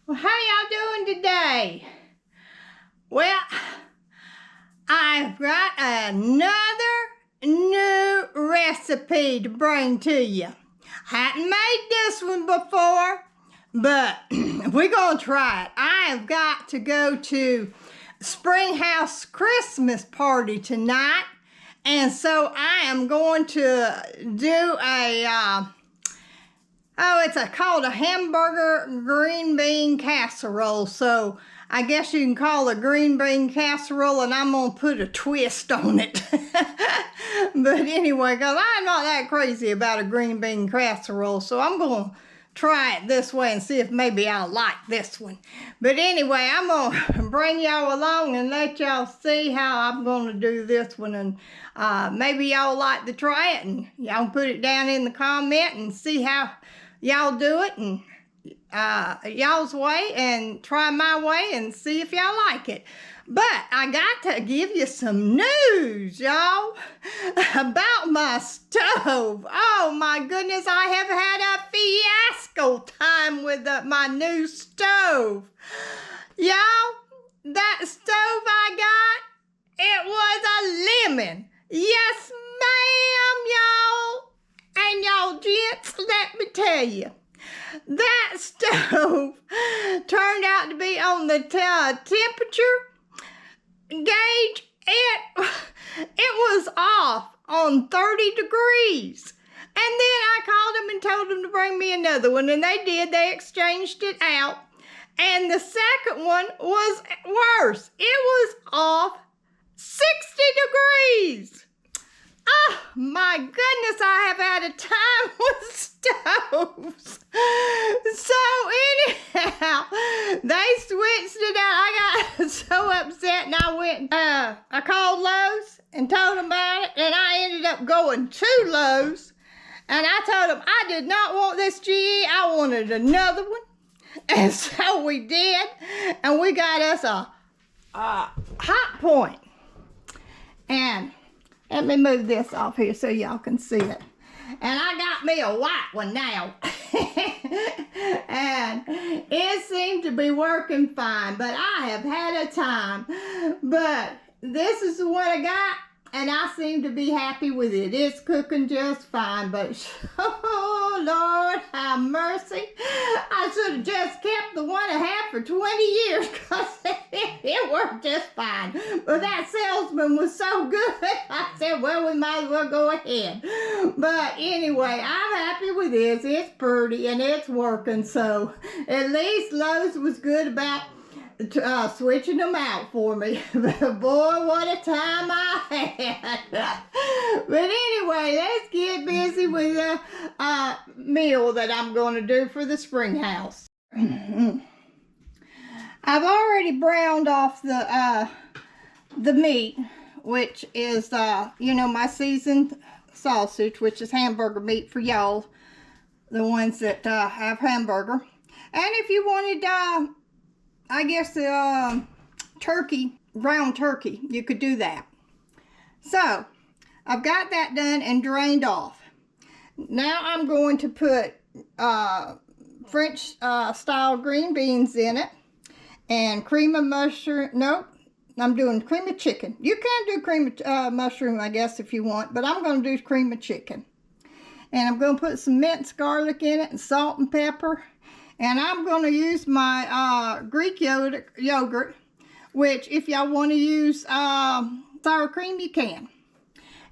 Well, how y'all doing today? Well, I've got another new recipe to bring to you. Hadn't made this one before, but we're gonna try it. I have got to go to Springhouse Christmas party tonight, and so I am going to do it's called a hamburger green bean casserole. So I guess you can call it a green bean casserole, and I'm gonna put a twist on it. But anyway, because I'm not that crazy about a green bean casserole, so I'm gonna try it this way and see if maybe I'll like this one. But anyway, I'm gonna bring y'all along and let y'all see how I'm gonna do this one, and maybe y'all like to try it, and y'all put it down in the comment and see how y'all do it, and y'all's way, and try my way and see if y'all like it. But I got to give you some news, y'all, about my stove. Oh my goodness, I have had a fiasco time with my new stove. Y'all, that stove I got, it was a lemon. Yes, ma'am, y'all. And y'all gents, let me tell you, that stove turned out to be on the temperature gauge. It was off on 30 degrees. And then I called them and told them to bring me another one, and they did. They exchanged it out. And the second one was worse. It was off 60 degrees. Oh my goodness, I have had a time with stoves. So anyhow, they switched it out. I got so upset, and I called Lowe's and told them about it, and I ended up going to Lowe's, and I told them I did not want this GE, I wanted another one. And so we did, and we got us a hot point. And let me move this off here so y'all can see it. And I got me a white one now. And it seemed to be working fine, but I have had a time. But this is the one I got, and I seem to be happy with it. It's cooking just fine, but oh Lord have mercy. I should have just kept the one I had for 20 years because it worked just fine. But that salesman was so good, I said, well, we might as well go ahead. But anyway, I'm happy with this. It's pretty and it's working, so at least Lowe's was good about switching them out for me. But boy, what a time I had. But anyway, let's get busy with the meal that I'm going to do for the Springhouse. I've already browned off the meat, which is my seasoned sausage, which is hamburger meat for y'all, the ones that have hamburger. And if you wanted I guess turkey, ground turkey, you could do that. So I've got that done and drained off. Now I'm going to put French style green beans in it, and cream of mushroom. Nope, I'm doing cream of chicken. You can do cream of mushroom, I guess, if you want, but I'm going to do cream of chicken. And I'm going to put some minced garlic in it and salt and pepper. And I'm going to use my Greek yogurt, which if y'all want to use sour cream, you can.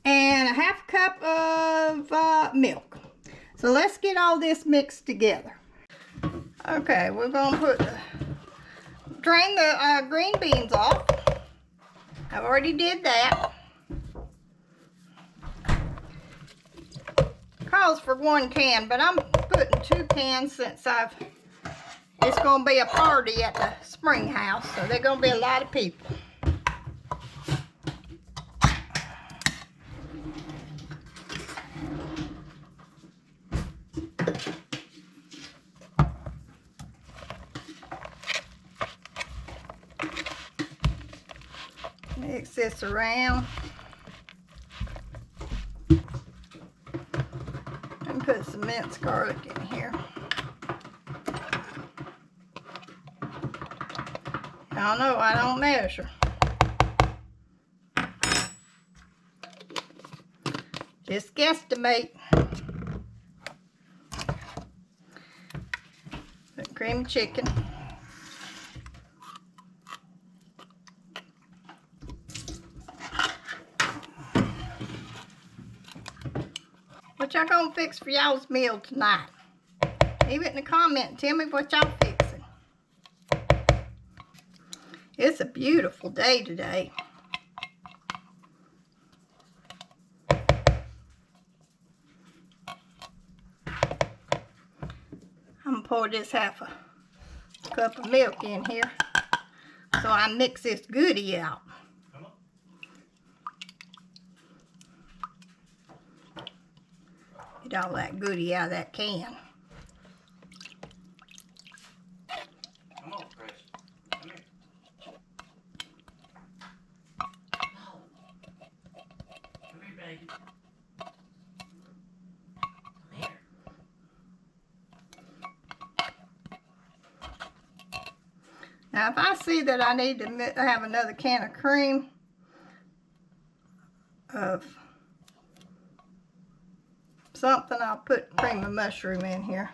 And a half cup of milk. So let's get all this mixed together. Okay, we're going to drain the green beans off. I already did that. Calls for 1 can, but I'm putting 2 cans since it's going to be a party at the Springhouse, so there's going to be a lot of people. Mix this around. And put some minced garlic in here. I don't know, I don't measure. Just guesstimate. Cream chicken. What y'all gonna fix for y'all's meal tonight? Leave it in the comment and tell me what y'all fixing. It's a beautiful day today. I'm gonna pour this half a cup of milk in here so I mix this goodie out. Get all that goodie out of that can. Come on, Chris. Come here. Come here, baby. Come here. Now, if I see that I need to have another can of cream of something, I'll put cream of mushroom in here.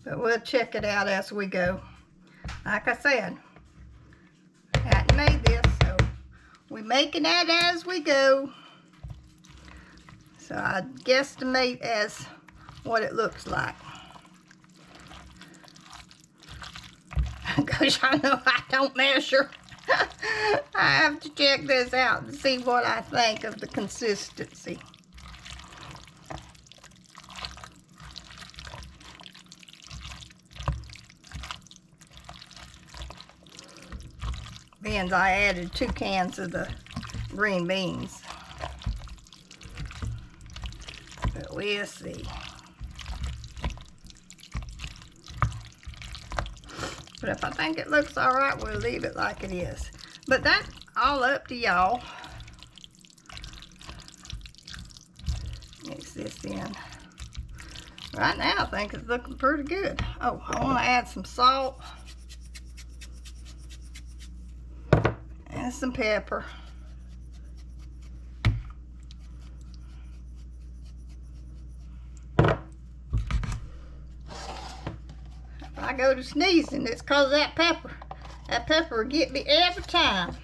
But we'll check it out as we go. Like I said, I hadn't made this, so we're making that as we go. So I guesstimate as what it looks like. Because I know I don't measure. I have to check this out and see what I think of the consistency. Beans, I added 2 cans of the green beans. But we'll see. But if I think it looks all right, we'll leave it like it is. But that's all up to y'all. Mix this in. Right now, I think it's looking pretty good. Oh, I want to add some salt. And some pepper. If I go to sneezing, it's because of that pepper. That pepper will get me every time.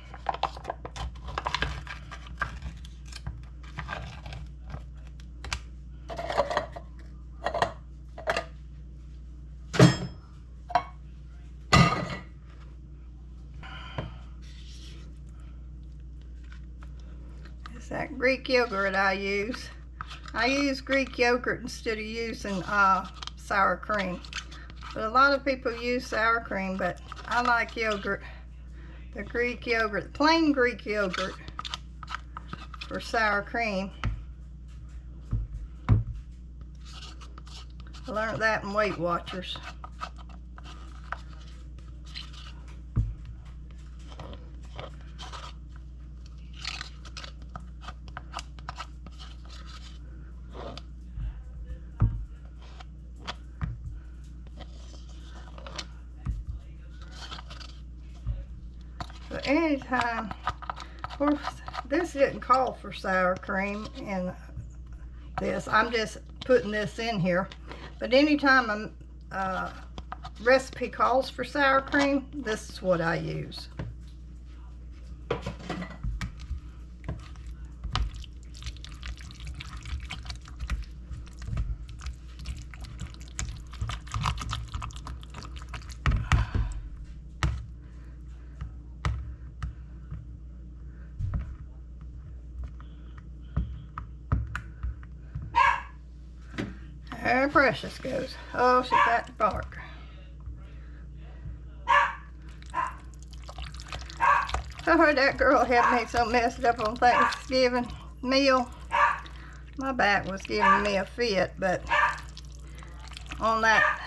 That Greek yogurt I use. I use Greek yogurt instead of using sour cream. But a lot of people use sour cream, but I like yogurt. The Greek yogurt, plain Greek yogurt for sour cream. I learned that in Weight Watchers. But anytime, of course, this didn't call for sour cream in this. I'm just putting this in here. But anytime a recipe calls for sour cream, this is what I use. There Precious goes. Oh, she got to bark. I heard that girl had me so messed up on Thanksgiving meal. My back was giving me a fit, but on that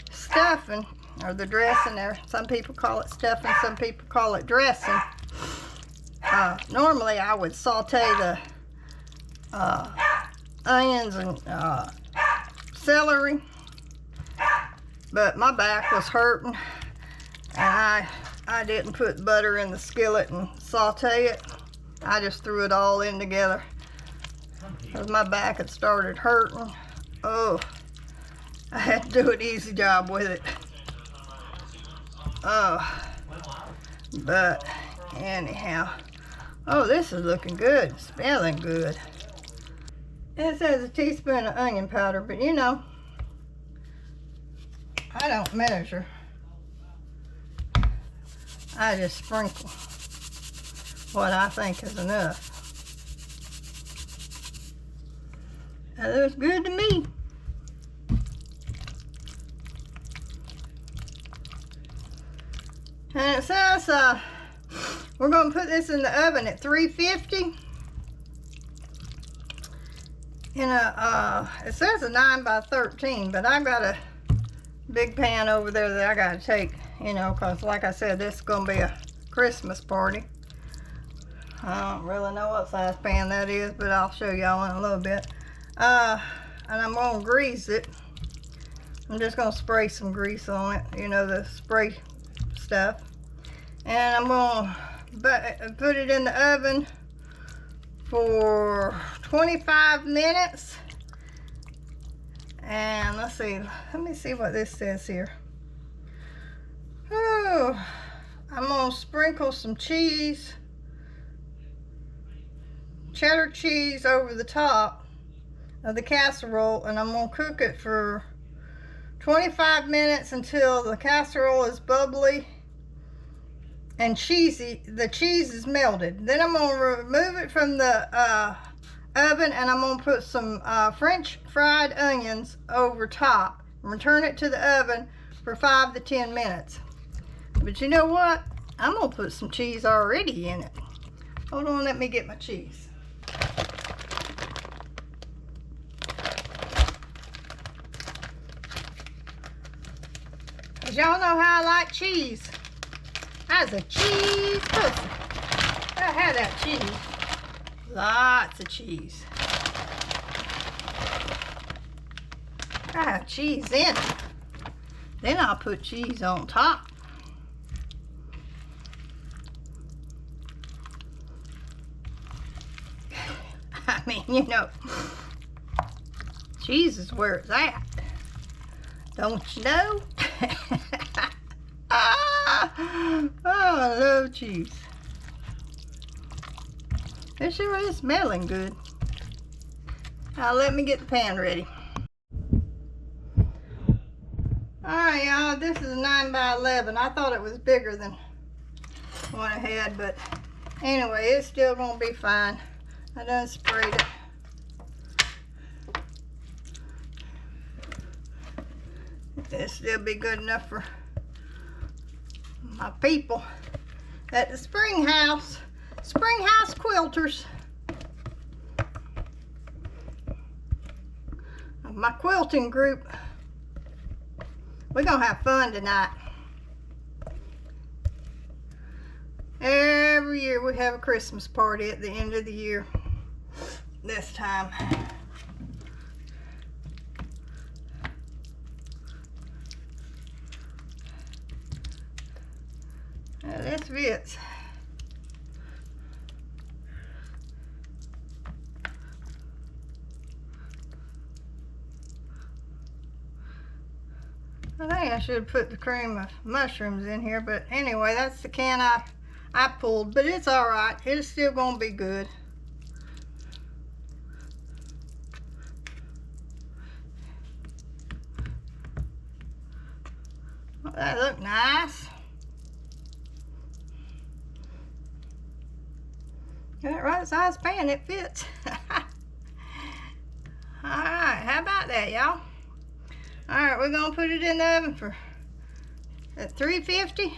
stuffing, or the dressing there, some people call it stuffing, some people call it dressing. Normally I would saute the onions and celery but my back was hurting, and I didn't put butter in the skillet and saute it. I just threw it all in together because my back had started hurting. Oh, I had to do an easy job with it. Oh, but anyhow. Oh, this is looking good, smelling good. It says a teaspoon of onion powder, but you know, I don't measure. I just sprinkle what I think is enough. That looks good to me. And it says we're going to put this in the oven at 350. It says a 9 by 13, but I got a big pan over there that I got to take, you know, because like I said, this is going to be a Christmas party. I don't really know what size pan that is, but I'll show y'all in a little bit. And I'm going to grease it. I'm just going to spray some grease on it, you know, the spray stuff. And I'm going to put it in the oven for 25 minutes. And let's see, let me see what this says here. Oh, I'm going to sprinkle some cheese, cheddar cheese over the top of the casserole, and I'm going to cook it for 25 minutes until the casserole is bubbly and cheesy. The cheese is melted. Then I'm going to remove it from the oven, and I'm going to put some French fried onions over top and return it to the oven for 5 to 10 minutes. But you know what? I'm going to put some cheese already in it. Hold on, let me get my cheese. Y'all know how I like cheese. I was a cheese pussy. I had that cheese. Lots of cheese. I have cheese in it. Then I'll put cheese on top. I mean, you know, cheese is where it's at. Don't you know? Oh, I love cheese. It sure is smelling good. Now let me get the pan ready. Alright y'all, this is a 9 by 11. I thought it was bigger than what I had, but anyway, it's still gonna be fine. I done sprayed it. It'll still be good enough for my people at the Springhouse Quilters. My quilting group. We're gonna have fun tonight. Every year we have a Christmas party at the end of the year. This time. Now this fits. I think I should put the cream of mushrooms in here, but anyway, that's the can I pulled, but it's all right. It's still gonna be good. Well, that look nice. Got it right size pan, it fits. Alright, how about that, y'all? Alright, we're gonna put it in the oven at 350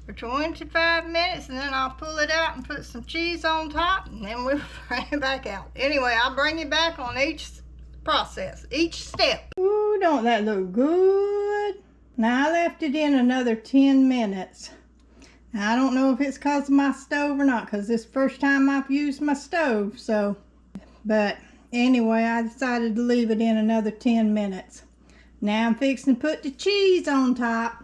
for 25 minutes, and then I'll pull it out and put some cheese on top, and then we'll bring it back out. Anyway, I'll bring you back on each process, each step. Ooh, don't that look good? Now I left it in another 10 minutes. Now I don't know if it's because of my stove or not, because this is the first time I've used my stove, so, but anyway, I decided to leave it in another 10 minutes. Now I'm fixing to put the cheese on top.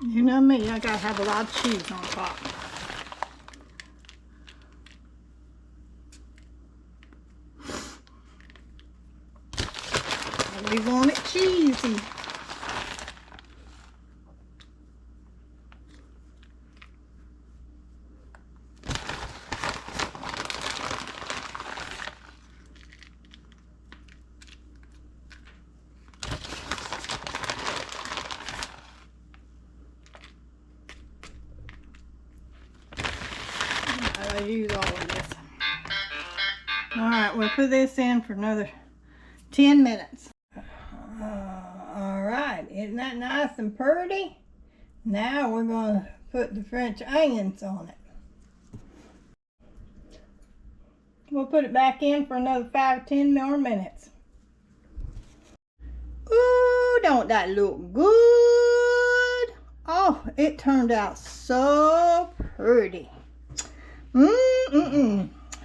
You know me, I gotta have a lot of cheese on top. We want it cheesy. I use all of this. Alright, we'll put this in for another 10 minutes. Alright, isn't that nice and pretty? Now we're going to put the French onions on it. We'll put it back in for another 5 or 10 more minutes. Ooh, don't that look good? Oh, it turned out so pretty.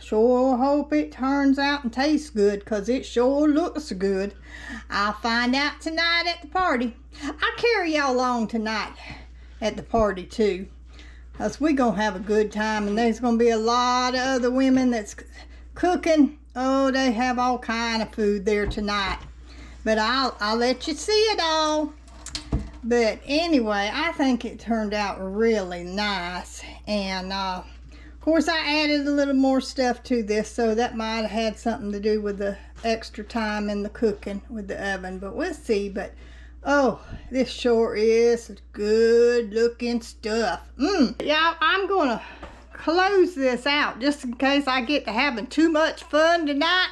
Sure hope it turns out and tastes good, because it sure looks good. I'll find out tonight at the party. I'll carry y'all along tonight at the party too, because we're going to have a good time, and there's going to be a lot of other women that's cooking. Oh, they have all kind of food there tonight. But I'll let you see it all. But anyway, I think it turned out really nice. And of course, I added a little more stuff to this, so that might have had something to do with the extra time in the cooking with the oven. But we'll see. But oh, this sure is good looking stuff. Y'all, I'm going to close this out just in case I get to having too much fun tonight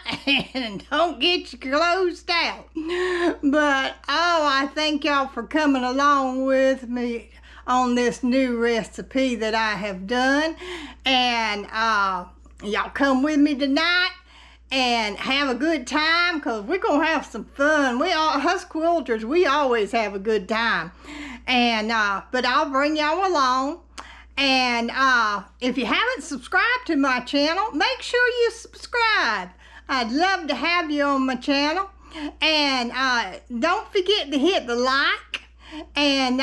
and don't get you closed out. But oh, I thank y'all for coming along with me on this new recipe that I have done. And y'all come with me tonight and have a good time, because we're gonna have some fun. We all, us quilters, we always have a good time. And but I'll bring y'all along. And if you haven't subscribed to my channel, make sure you subscribe. I'd love to have you on my channel. And don't forget to hit the like. And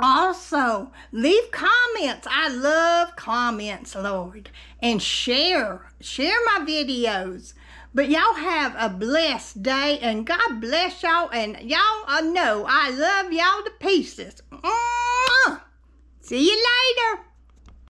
also leave comments. I love comments, Lord. And share my videos. But y'all have a blessed day, and God bless y'all. And y'all know I love y'all to pieces. See you later.